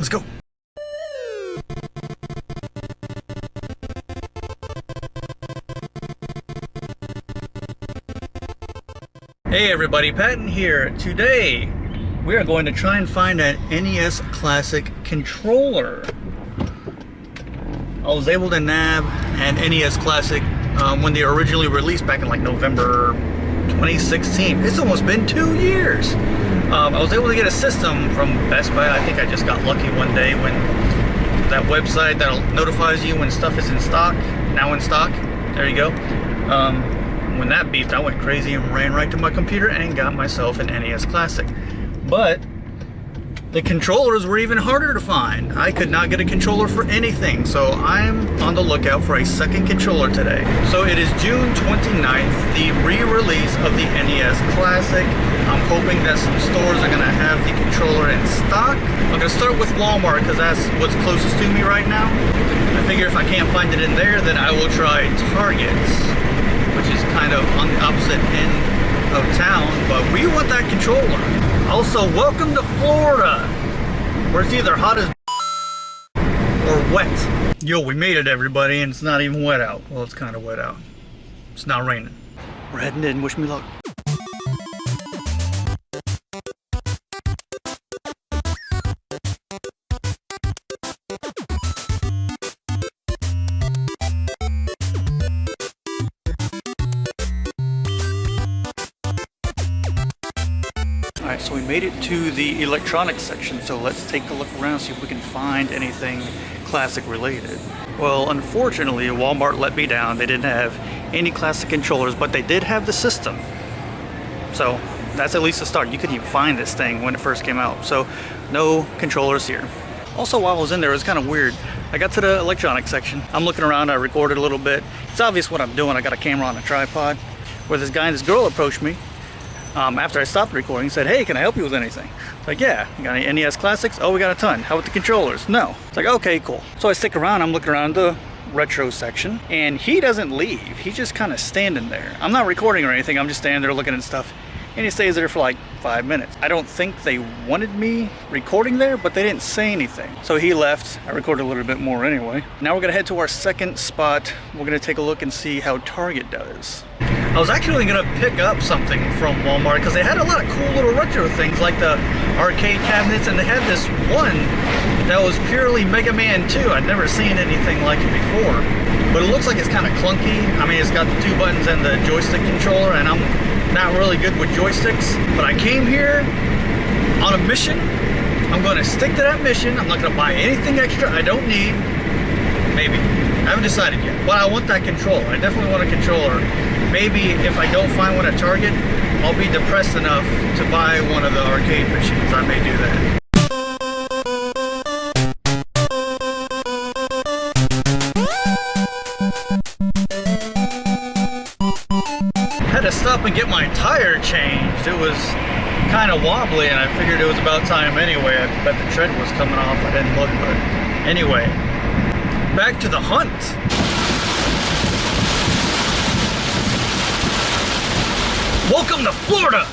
Let's go. Hey everybody, Patton here. Today we are going to try and find an NES Classic Controller. I was able to nab an NES Classic when they originally released back in like November 2016. It's almost been 2 years. I was able to get a system from Best Buy. I think I just got lucky one day when that website that notifies you when stuff is in stock, now in stock. There you go. When that beeped, I went crazy and ran right to my computer and got myself an NES Classic. But the controllers were even harder to find. I could not get a controller for anything, so I'm on the lookout for a second controller today. So it is June 29th, the re-release of the NES Classic. I'm hoping that some stores are gonna have the controller in stock. I'm gonna start with Walmart because that's what's closest to me right now. I figure if I can't find it in there, then I will try Target's, which is kind of on the opposite end of town, but we want that controller. Also, welcome to Florida, where it's either hot as or wet. Yo, we made it, everybody, and it's not even wet out. Well, it's kind of wet out. It's not raining. We're heading in. Wish me luck. Alright, so we made it to the electronics section, so let's take a look around, see if we can find anything Classic related. Well, unfortunately, Walmart let me down. They didn't have any Classic controllers, but they did have the system. So that's at least a start. You couldn't even find this thing when it first came out, so no controllers here. Also, while I was in there, it was kind of weird. I got to the electronics section. I'm looking around, I recorded a little bit. It's obvious what I'm doing. I got a camera on a tripod, where this guy and this girl approached me. After I stopped recording, said, "Hey, can I help you with anything?" It's like, "Yeah, you got any NES Classics?" "Oh, we got a ton." "How about the controllers?" "No." It's like, okay, cool. So I stick around, I'm looking around the retro section, and he doesn't leave. He's just kind of standing there. I'm not recording or anything, I'm just standing there looking at stuff, and he stays there for like 5 minutes. I don't think they wanted me recording there, but they didn't say anything. So he left. I recorded a little bit more anyway. Now we're gonna head to our second spot. We're gonna take a look and see how Target does. I was actually gonna pick up something from Walmart because they had a lot of cool little retro things like the arcade cabinets, and they had this one that was purely Mega Man 2. I'd never seen anything like it before, but it looks like it's kind of clunky. I mean, it's got the 2 buttons and the joystick controller, and I'm not really good with joysticks, but I came here on a mission. I'm gonna stick to that mission. I'm not gonna buy anything extra I don't need. Maybe. I haven't decided yet, but I want that controller. I definitely want a controller. Maybe if I don't find one at Target, I'll be depressed enough to buy one of the arcade machines. I may do that. Had to stop and get my tire changed. It was kind of wobbly, and I figured it was about time anyway. I bet the tread was coming off. I didn't look, but anyway, back to the hunt. Welcome to Florida!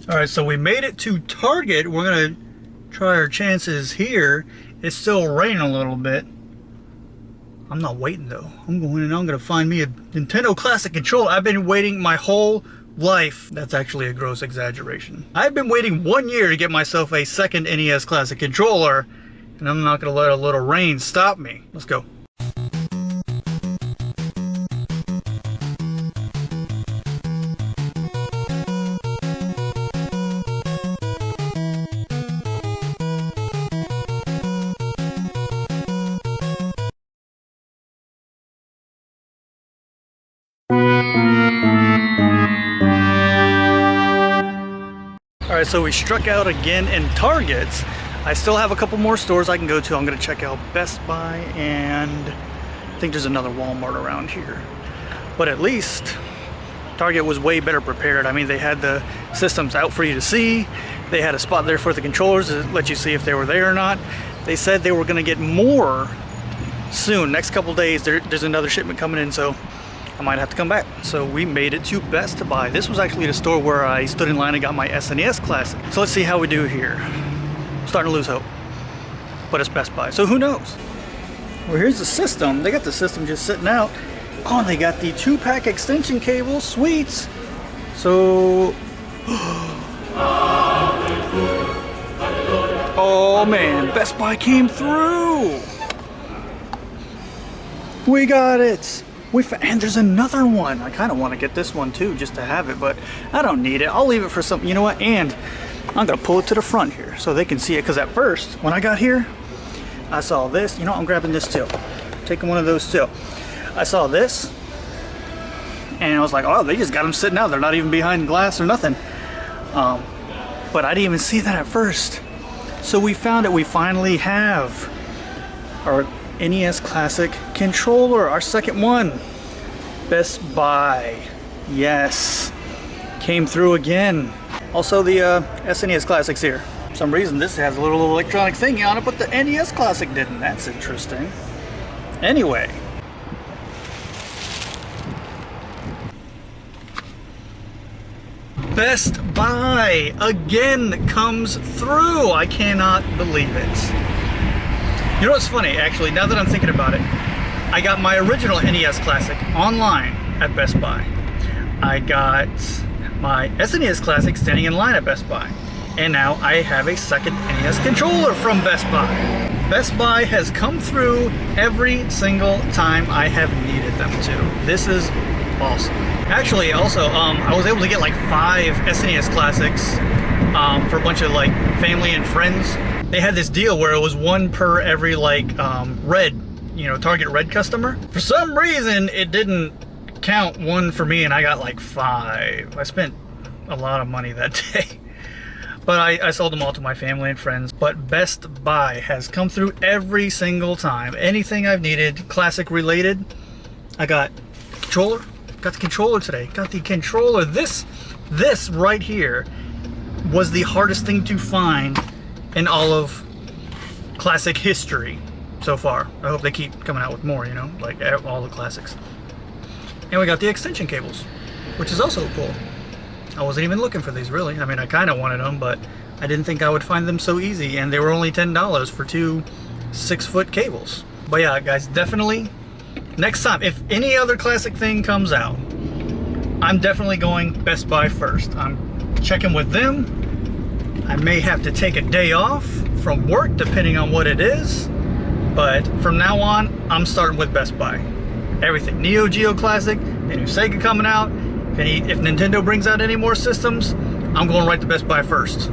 Alright, so we made it to Target. We're gonna try our chances here. It's still raining a little bit. I'm not waiting though. I'm going in and I'm gonna find me a Nintendo Classic controller. I've been waiting my whole life. That's actually a gross exaggeration. I've been waiting 1 year to get myself a second NES Classic controller, and I'm not gonna let a little rain stop me. Let's go. Alright, so we struck out again in Targets. I still have a couple more stores I can go to. I'm going to check out Best Buy, and I think there's another Walmart around here. But at least Target was way better prepared. I mean, they had the systems out for you to see. They had a spot there for the controllers to let you see if they were there or not. They said they were going to get more soon. Next couple days, there's another shipment coming in, so I might have to come back. So we made it to Best Buy. This was actually the store where I stood in line and got my SNES Classic. So let's see how we do here. I'm starting to lose hope, but it's Best Buy, so who knows? Well, here's the system. They got the system just sitting out. Oh, and they got the 2-pack extension cable. Sweet. So, oh man, Best Buy came through. We got it. And there's another one. I kind of want to get this one too, just to have it, but I don't need it. I'll leave it for something. You know what? And I'm gonna pull it to the front here so they can see it. Because at first, when I got here, I saw this. You know, I'm grabbing this too. Taking one of those too. I saw this, and I was like, oh, they just got them sitting out. They're not even behind glass or nothing. But I didn't even see that at first. So we found it. We finally have our NES Classic Controller, our second one. Best Buy, yes, came through again. Also the SNES Classic's here. For some reason this has a little electronic thingy on it, but the NES Classic didn't. That's interesting. Anyway, Best Buy again comes through. I cannot believe it. You know what's funny, actually, now that I'm thinking about it, I got my original NES Classic online at Best Buy. I got my SNES Classic standing in line at Best Buy. And now I have a second NES controller from Best Buy. Best Buy has come through every single time I have needed them to. This is awesome. Actually, also, I was able to get like 5 SNES Classics for a bunch of like family and friends. They had this deal where it was 1 per every like red, you know, Target Red customer. For some reason, it didn't count 1 for me, and I got like 5. I spent a lot of money that day. But I sold them all to my family and friends. But Best Buy has come through every single time. Anything I've needed, classic related, I got controller. Got the controller today. Got the controller. This right here was the hardest thing to find in all of classic history so far. I hope they keep coming out with more, you know, like all the classics. And we got the extension cables, which is also cool. I wasn't even looking for these, really. I mean, I kind of wanted them, but I didn't think I would find them so easy, and they were only $10 for 2 6-foot cables. But yeah, guys, definitely next time, if any other classic thing comes out, I'm definitely going Best Buy first. I'm checking with them. I may have to take a day off from work, depending on what it is, but from now on, I'm starting with Best Buy. Everything. Neo Geo Classic, the new Sega coming out. If Nintendo brings out any more systems, I'm going right to Best Buy first.